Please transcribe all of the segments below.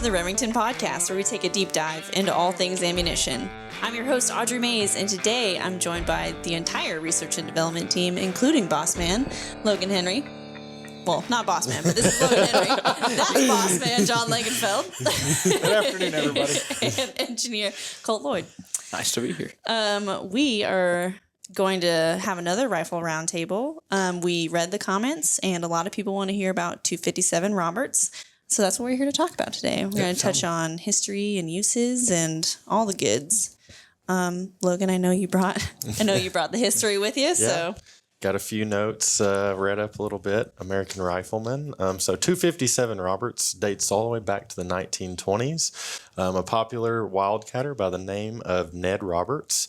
the Remington Podcast, where we take a deep dive into all things ammunition. I'm your host, Audrey Mays, and today I'm joined by the entire research and development team, including Boss Man, Logan Henry. Well, not Boss Man, but this is Logan Henry. That's Boss Man, John Langenfeld. Good afternoon, everybody. And engineer Colt Lloyd. Nice to be here. We are going to have another rifle roundtable. We read the comments, and a lot of people want to hear about 257 Roberts. So that's what we're here to talk about today. We're going to touch on history and uses and all the goods. Logan, I know you brought the history with you. Yeah. So got a few notes, read up a little bit. American Rifleman. So 257 Roberts dates all the way back to the 1920s. A popular wildcatter by the name of Ned Roberts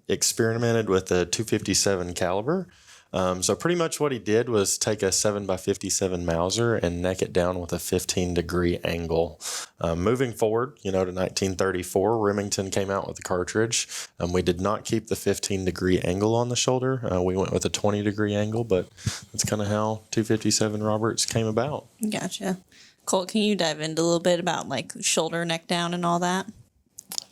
experimented with the 257 caliber. So pretty much what he did was take a 7x57 Mauser and neck it down with a 15-degree angle. Moving forward, to 1934, Remington came out with the cartridge. We did not keep the 15-degree angle on the shoulder. We went with a 20-degree angle, but that's kind of how 257 Roberts came about. Gotcha. Colt, can you dive into a little bit about like shoulder, neck down, and all that?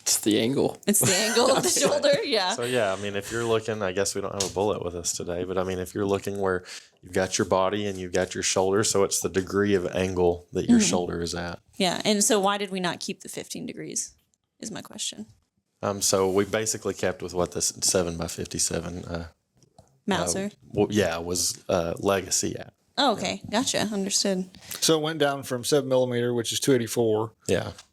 It's the angle. It's the angle of the shoulder, yeah. So, if you're looking, I guess we don't have a bullet with us today, but if you're looking where you've got your body and you've got your shoulder, so it's the degree of angle that your shoulder is at. Yeah, and so why did we not keep the 15 degrees is my question. So we basically kept with what the 7x57 Mauser? was legacy at. Oh, okay. Gotcha. Understood. So it went down from 7mm, which is 284,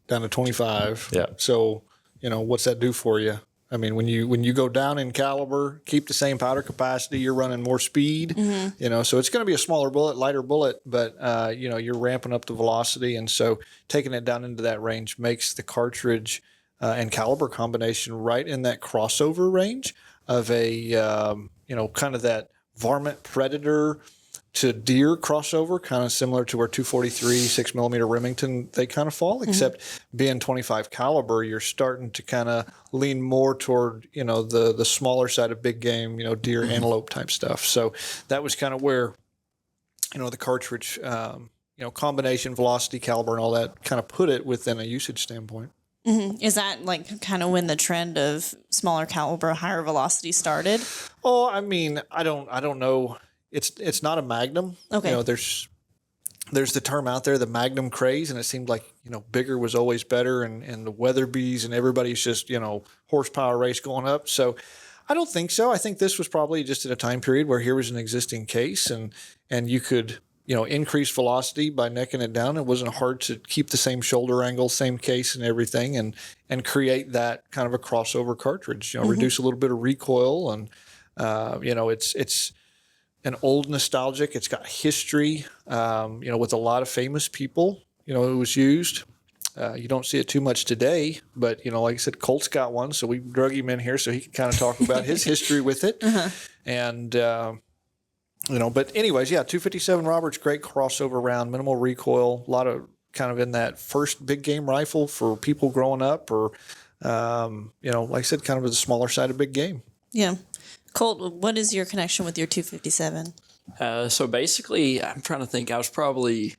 down to 25. Yeah. So, what's that do for you? I mean, when you go down in caliber, keep the same powder capacity, you're running more speed, so it's going to be a smaller bullet, lighter bullet, but, you're ramping up the velocity. And so taking it down into that range makes the cartridge and caliber combination right in that crossover range of a, kind of that varmint predator to deer crossover, kind of similar to where 243, 6mm Remington, they kind of fall, except being 25 caliber, you're starting to kind of lean more toward, the smaller side of big game, deer, antelope type stuff. So that was kind of where, the cartridge, combination, velocity, caliber, and all that kind of put it within a usage standpoint. Mm-hmm. Is that like kind of when the trend of smaller caliber, higher velocity started? Oh, I don't know. It's not a Magnum. Okay. There's the term out there, the Magnum craze, and it seemed like, bigger was always better, and the Weatherbees and everybody's just, horsepower race going up. So I don't think so. I think this was probably just at a time period where here was an existing case and you could, increase velocity by necking it down. It wasn't hard to keep the same shoulder angle, same case and everything, and create that kind of a crossover cartridge, reduce a little bit of recoil. And, it's an old nostalgic. It's got history, with a lot of famous people, it was used. You don't see it too much today, but, like I said, Colt's got one. So we drug him in here so he can kind of talk about his history with it. And, but anyways, 257 Roberts, great crossover round, minimal recoil, a lot of kind of in that first big game rifle for people growing up or, like I said, kind of the smaller side of big game. Yeah. Colt, what is your connection with your 257? So basically, I'm trying to think. I was probably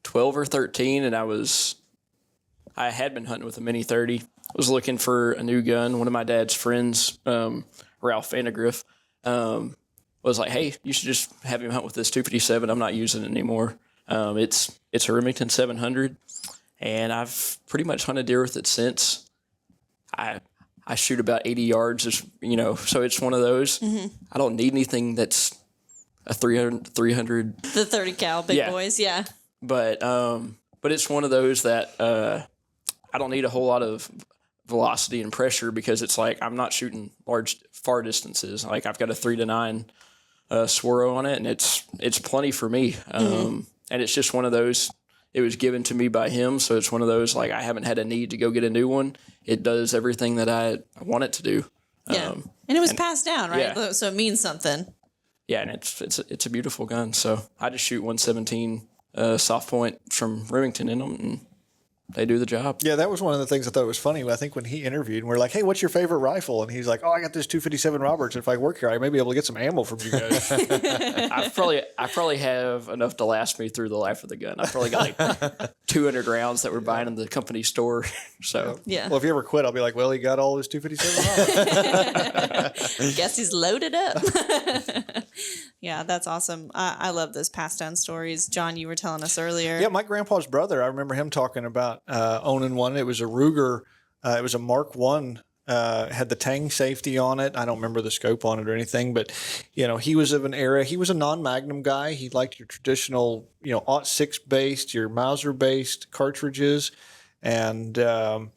12 or 13, and I had been hunting with a Mini 30. I was looking for a new gun. One of my dad's friends, Ralph Vandergriff, was like, "Hey, you should just have him hunt with this 257. I'm not using it anymore. It's a Remington 700, and I've pretty much hunted deer with it since. I shoot about 80 yards, so it's one of those. I don't need anything that's a 300. The 30 cal big boys, yeah. But it's one of those that I don't need a whole lot of velocity and pressure because it's like I'm not shooting far distances. Like I've got a 3 to 9 swirl on it, and it's plenty for me. And it's just one of those. It was given to me by him, so it's one of those, like, I haven't had a need to go get a new one. It does everything that I want it to do. Yeah, and it was passed down, right? Yeah. So it means something. Yeah, and it's a beautiful gun. So I just shoot 117 soft point from Remington in them, and they do the job. Yeah, that was one of the things I thought was funny. I think when he interviewed, and we're like, "Hey, what's your favorite rifle?" And he's like, "Oh, I got this 257 Roberts. If I work here, I may be able to get some ammo from you guys." I probably have enough to last me through the life of the gun. I probably got like 200 rounds that we're buying in the company store. So Yeah. Well, if you ever quit, I'll be like, "Well, he got all his 257 Roberts." Guess he's loaded up. Yeah, that's awesome. I love those passed down stories. John, you were telling us earlier. Yeah, my grandpa's brother, I remember him talking about owning one. It was a Ruger. It was a Mark One. Had the Tang safety on it. I don't remember the scope on it or anything, but he was of an era. He was a non-Magnum guy. He liked your traditional, .6 based, your Mauser based cartridges, and he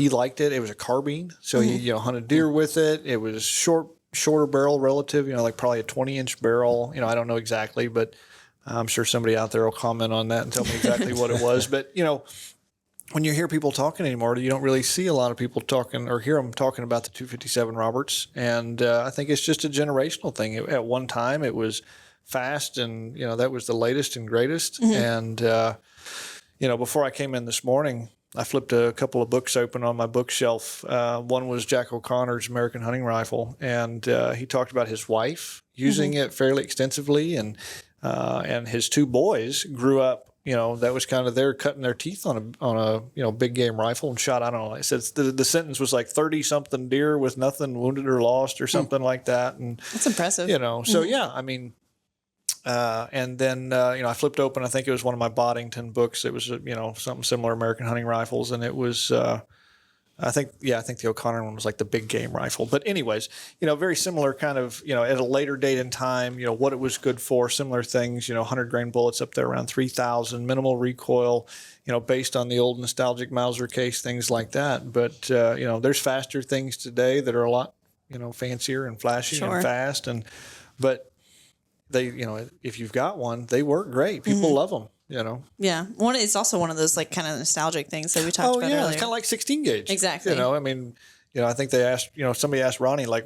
liked it. It was a carbine, so he hunted deer with it. It was shorter barrel relative, like probably a 20-inch barrel. I don't know exactly, but I'm sure somebody out there will comment on that and tell me exactly what it was. But, when you hear people talking anymore, you don't really see a lot of people talking or hear them talking about the 257 Roberts. And I think it's just a generational thing. At one time, it was fast and, that was the latest and greatest. And, before I came in this morning, I flipped a couple of books open on my bookshelf. One was Jack O'Connor's American Hunting Rifle, and he talked about his wife using it fairly extensively, and his two boys grew up. That was kind of their cutting their teeth on a big game rifle and shot. I don't know. It says the sentence was like 30 something deer with nothing wounded or lost or something like that, and that's impressive. So yeah, I mean. And then, I flipped open, I think it was one of my Boddington books. It was, something similar, American Hunting Rifles. And it was, I think the O'Connor one was like the big game rifle. But anyways, very similar kind of, at a later date in time, what it was good for, similar things, 100 grain bullets up there around 3,000, minimal recoil, based on the old nostalgic Mauser case, things like that. But, there's faster things today that are a lot, fancier and flashy and fast. But they, if you've got one, they work great. People love them, Yeah. It's also one of those like kind of nostalgic things that we talked about earlier. It's kind of like 16 gauge. Exactly. I think they asked, somebody asked Ronnie, like,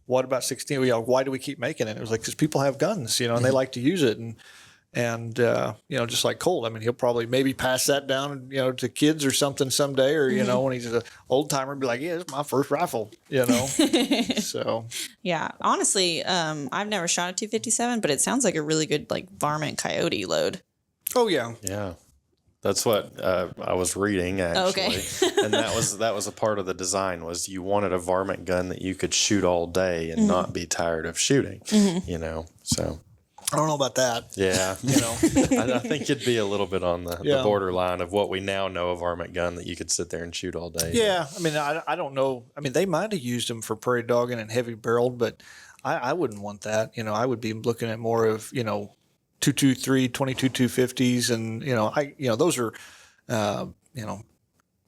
what about 16? Why do we keep making it? It was like, because people have guns, and they like to use it. And just like Colt, he'll probably maybe pass that down, to kids or something someday, or, when he's an old timer, be like, yeah, it's my first rifle, so. Yeah. Honestly, I've never shot a 257, but it sounds like a really good, like, varmint coyote load. Oh, yeah. Yeah. That's what I was reading, actually. Okay. And that was a part of the design, was you wanted a varmint gun that you could shoot all day and not be tired of shooting, so. I don't know about that. Yeah. I think it'd be a little bit on the borderline of what we now know of varmint gun, that you could sit there and shoot all day. Yeah. I don't know. they might have used them for prairie dogging and heavy barreled, but I wouldn't want that. I would be looking at more of, 223, 22 250s. And, those are,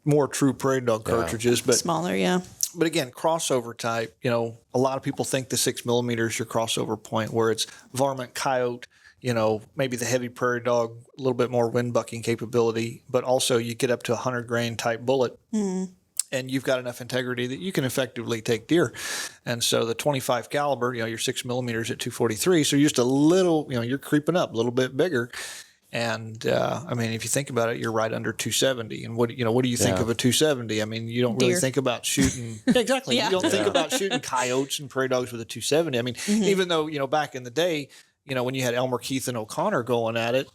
more true prairie dog cartridges, but smaller. Yeah. But again, crossover type, a lot of people think the 6mm is your crossover point, where it's varmint, coyote, maybe the heavy prairie dog, a little bit more wind bucking capability, but also you get up to 100 grain type bullet. And you've got enough integrity that you can effectively take deer. And so the 25 caliber, your 6mm at 243. So you're just a little, you're creeping up a little bit bigger. And if you think about it, you're right under 270. And what do you think of a 270? You don't really think about shooting. Exactly. You don't think about shooting coyotes and prairie dogs with a 270. Even though, back in the day, when you had Elmer, Keith, and O'Connor going at it,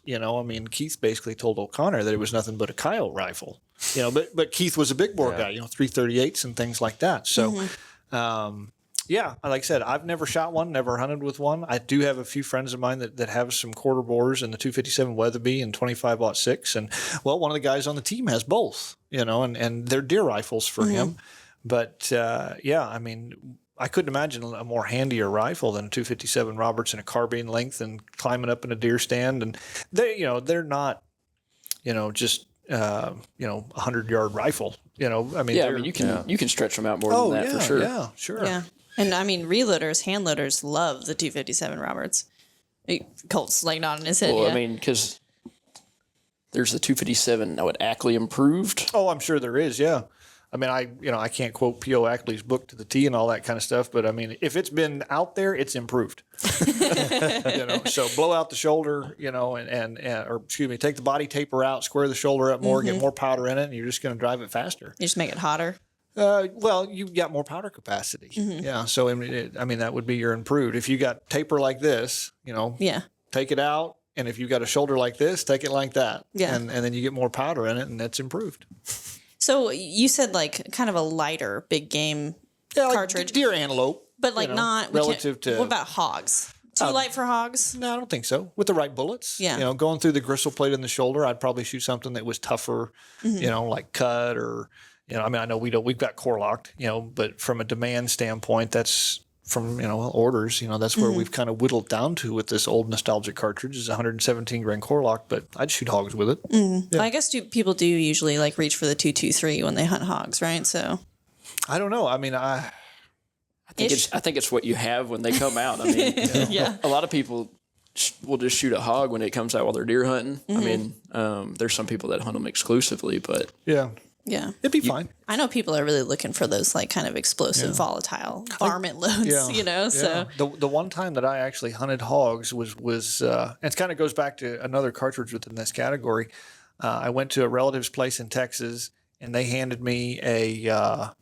Keith basically told O'Connor that it was nothing but a coyote rifle, but Keith was a big bore guy, 338s and things like that. So, like I said, I've never shot one, never hunted with one. I do have a few friends of mine that have some quarter bores and the 257 Weatherby and 25-06. And, one of the guys on the team has both, and they're deer rifles for him. But, I couldn't imagine a more handier rifle than a 257 Roberts in a carbine length and climbing up in a deer stand. And they're not, just, 100-yard rifle, you can stretch them out more than that for sure. Yeah, sure. Yeah. And reloaders, hand loaders love the 257 Roberts. Colt's like nodding his head. Well, because there's the 257, Ackley improved. Oh, I'm sure there is. Yeah. I mean, I can't quote P.O. Ackley's book to the T and all that kind of stuff, but I mean, if it's been out there, it's improved. So blow out the shoulder, or excuse me, take the body taper out, square the shoulder up more, get more powder in it, and you're just going to drive it faster. You just make it hotter. Well, you've got more powder capacity. Yeah. So, I mean, that would be your improved. If you got taper like this, take it out. And if you've got a shoulder like this, take it like that. Yeah. And then you get more powder in it, and that's improved. So you said like kind of a lighter big game cartridge. Like deer antelope. But like not relative to. What about hogs? Too light for hogs? No, I don't think so. With the right bullets. Yeah. Going through the gristle plate in the shoulder, I'd probably shoot something that was tougher, like cut or, I mean, I know we've got core locked, but from a demand standpoint, that's from, orders, that's where we've kind of whittled down to with this old nostalgic cartridge is 117 grain core lock, but I'd shoot hogs with it. Yeah. I guess people do usually like reach for the 223 when they hunt hogs, right? So I don't know. I mean, I think it's what you have when they come out. I mean, yeah. A lot of people will just shoot a hog when it comes out while they're deer hunting. I mean, there's some people that hunt them exclusively, but yeah, it'd be fine. I know people are really looking for those like kind of explosive, volatile varmint loads. So the one time that I actually hunted hogs was and it kind of goes back to another cartridge within this category. I went to a relative's place in Texas, and they handed me a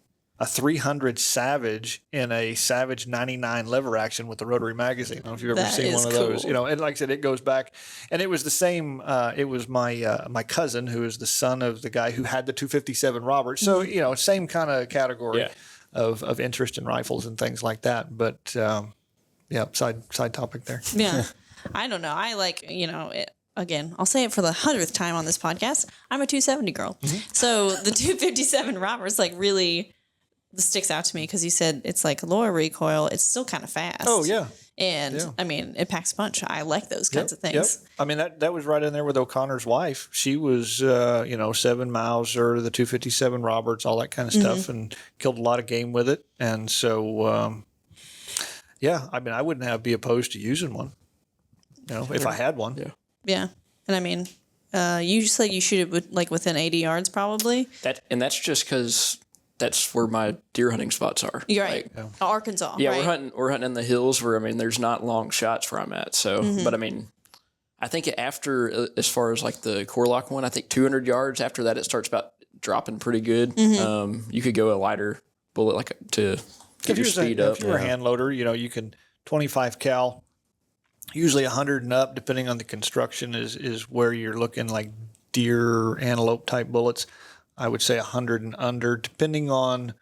300 Savage in a Savage 99 lever action with the rotary magazine. I don't know if you've ever seen one of those. And like I said, it goes back, and it was the same. It was my cousin, who is the son of the guy who had the 257 Robert. So same kind of category of interest in rifles and things like that. But side topic there. Yeah, I don't know. I like Again, I'll say it for the 100th time on this podcast. I'm a 270 girl, so the 257 Robert's like really. This sticks out to me because you said it's like lower recoil. It's still kind of fast. Oh, yeah. And, I mean, it packs a punch. I like those kinds of things. Yep. I mean, that was right in there with O'Connor's wife. She was, 7 Mauser, the 257 Roberts, all that kind of stuff, and killed a lot of game with it. And so, I mean, I wouldn't be opposed to using one, if I had one. Yeah. Yeah. And I mean, you said you shoot it within 80 yards probably. That's just because that's where my deer hunting spots are. You're right. Arkansas. Yeah, right? we're hunting in the hills where there's not long shots where I'm at. So, but I mean, I think after as far as like the core lock one, I think 200 yards. After that, it starts about dropping pretty good. You could go a lighter bullet to get your speed up. If you're a hand loader, you can 25 cal, usually 100 and up, depending on the construction, is where you're looking like deer antelope type bullets. I would say 100 and under, depending on,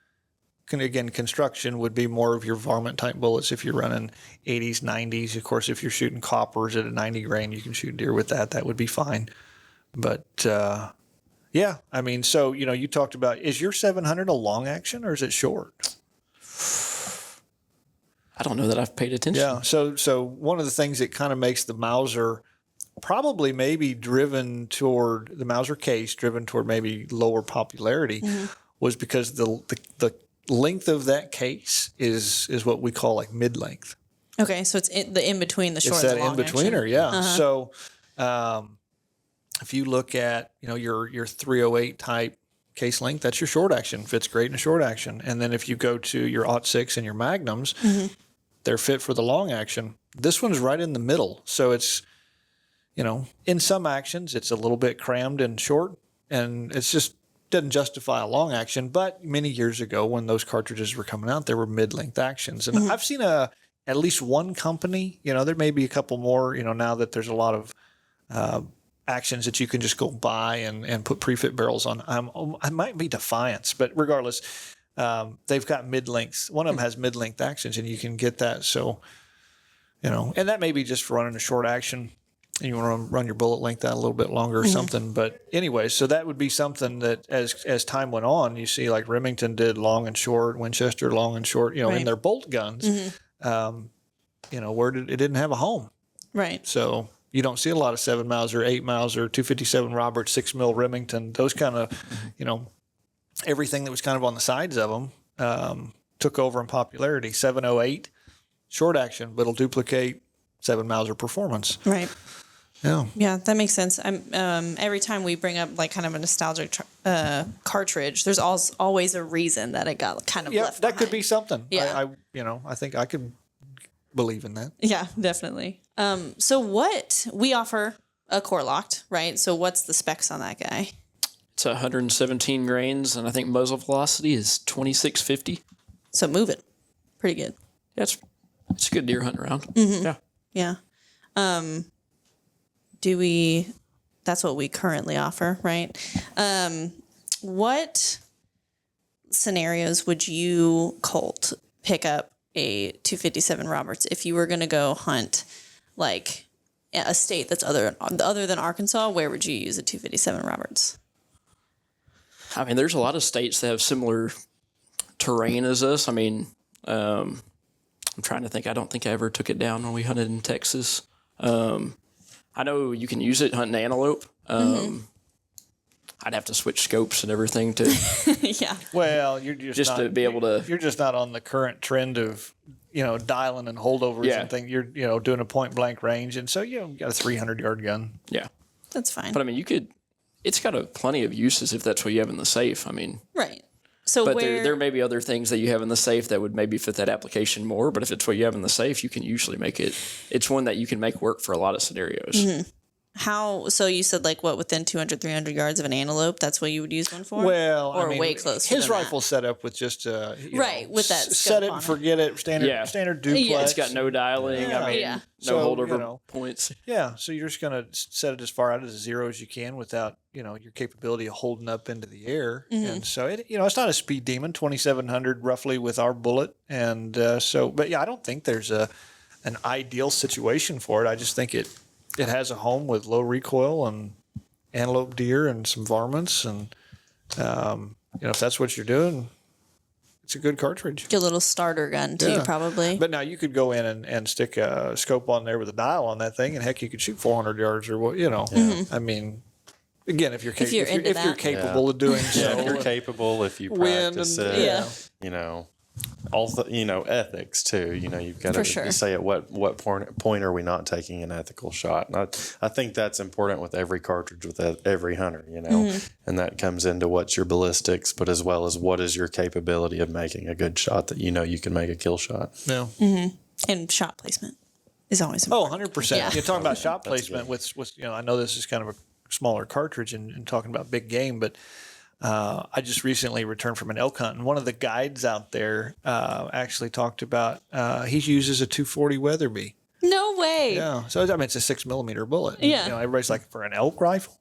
again, construction would be more of your varmint type bullets. If you're running 80s, 90s, of course, if you're shooting coppers at a 90 grain, you can shoot deer with that. That would be fine. But, I mean, so, you talked about, is your 700 a long action or is it short? I don't know that I've paid attention. Yeah, so one of the things that kind of makes the Mauser probably maybe driven toward the Mauser case, driven toward maybe lower popularity, was because the length of that case is what we call like mid length. Okay, so it's the in between the short. It's and the long that in betweener, action. yeah. So if you look at your 308 type case length, that's your short action. Fits great in a short action. And then if you go to your .6 and your Magnums, they're fit for the long action. This one's right in the middle, so it's. In some actions, it's a little bit crammed and short, and it's just doesn't justify a long action. But many years ago, when those cartridges were coming out, there were mid-length actions. And I've seen at least one company, there may be a couple more, now that there's a lot of actions that you can just go buy and put pre-fit barrels on. I might be Defiance, but regardless, they've got mid-lengths. One of them has mid-length actions, and you can get that. So, and that may be just for running a short action. And you want to run your bullet length out a little bit longer or something. But anyway, so that would be something that as time went on, you see like Remington did long and short, Winchester long and short, in their bolt guns, where it didn't have a home. Right. So you don't see a lot of 7 Mauser, 8 Mauser, 257 Robert, 6 mil Remington, those kind of, everything that was kind of on the sides of them took over in popularity. 708, short action, but it'll duplicate 7 Mauser performance. Right. Yeah, that makes sense. I'm every time we bring up like kind of a nostalgic cartridge, there's always a reason that it got kind of left that could behind. be something. Yeah. I think I could believe in that. Yeah, definitely. So what we offer a core locked, right? So what's the specs on that guy? It's 117 grains, and I think muzzle velocity is 2650. So move it, pretty good. Yeah, it's a good deer hunt round. Mm-hmm. Yeah. Yeah. That's what we currently offer, right? What scenarios would you, Colt, pick up a 257 Roberts if you were going to go hunt like a state that's other than Arkansas? Where would you use a 257 Roberts? I mean, there's a lot of states that have similar terrain as us. I mean, I'm trying to think. I don't think I ever took it down when we hunted in Texas. I know you can use it hunting antelope. I'd have to switch scopes and everything to Yeah. Well, you're just to be able to. You're just not on the current trend of dialing and holdovers and things. You're doing a point blank range, and so you got a 300-yard gun. Yeah, That's fine. but I mean, it's got plenty of uses if that's what you have in the safe. I mean, Right. So but where there may be other things that you have in the safe that would maybe fit that application more. But if it's what you have in the safe, you can usually make it. It's one that you can make work for a lot of scenarios. so you said like what within 200, 300 yards of an antelope, that's what you would use one for? Well, or way close. His rifle's set up with just Right, with that set scope it on and it. forget it. Standard duplex. Yeah. It's got no dialing. Yeah. I mean, Yeah. no So, holdover points. Yeah, so you're just gonna set it as far out as zero as you can without your capability of holding up into the air, and so it's not a speed demon. 2,700 roughly with our bullet, and but yeah, I don't think there's an ideal situation for it. I just think it has a home with low recoil and antelope, deer, and some varmints, and if that's what you're doing, it's a good cartridge. Your little starter gun too, Yeah. probably. But now you could go in and stick a scope on there with a dial on that thing, and heck, you could shoot 400 yards or what, I mean, again, if you're capable of doing so. Yeah, if you're capable, if you Wind practice and- it, also, ethics too. You've got For to sure. say at what point are we not taking an ethical shot? And I think that's important with every cartridge, with every hunter, and that comes into what's your ballistics, but as well as what is your capability of making a good shot that you can make a kill shot. Yeah. And shot placement is always Oh, important. 100%. Yeah. You're talking about shot That's placement with I know this is kind of a smaller cartridge and talking about big game, but I just recently returned from an elk hunt, and one of the guides out there actually talked about he uses a 240 Weatherby. No way. Yeah, so I mean it's a 6mm bullet. And, Yeah. everybody's like, for an elk rifle,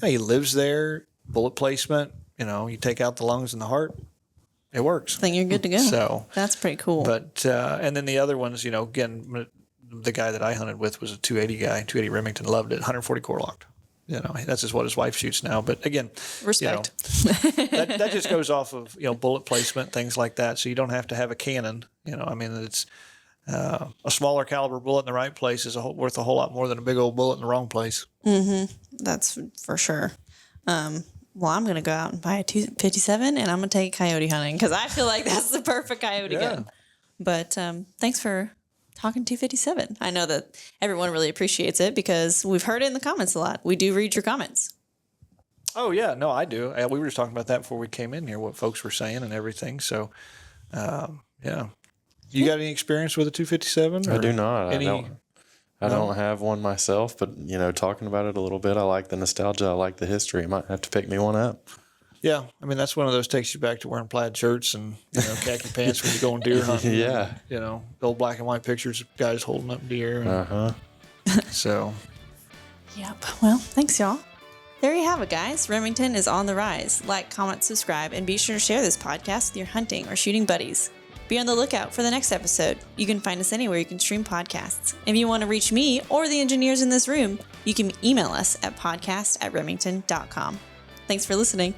he lives there. Bullet placement. You take out the lungs and the heart, it works. I think you're good to go. So that's pretty cool. But and then the other ones, again, the guy that I hunted with was a 280 guy, 280 Remington, loved it, 140 core locked. That's just what his wife shoots now. But again, Respect. that just goes off of bullet placement, things like that. So you don't have to have a cannon. I mean, it's a smaller caliber bullet in the right place is worth a whole lot more than a big old bullet in the wrong place. That's for sure. Well, I'm going to go out and buy a 257 and I'm going to take coyote hunting because I feel like that's the perfect coyote gun. But thanks for talking 257. I know that everyone really appreciates it because we've heard it in the comments a lot. We do read your comments. Oh, yeah. No, I do. We were just talking about that before we came in here, what folks were saying and everything. So, yeah. You got any experience with a 257? I do not. I don't have one myself, but talking about it a little bit, I like the nostalgia. I like the history. I might have to pick me one up. Yeah, I mean that's one of those takes you back to wearing plaid shirts and khaki pants when you're going deer hunting. Yeah, and, old black and white pictures of guys holding up deer. And, So. Yep. Well, thanks, y'all. There you have it, guys. Remington is on the rise. Like, comment, subscribe, and be sure to share this podcast with your hunting or shooting buddies. Be on the lookout for the next episode. You can find us anywhere you can stream podcasts. If you want to reach me or the engineers in this room, you can email us at podcast@remington.com. Thanks for listening.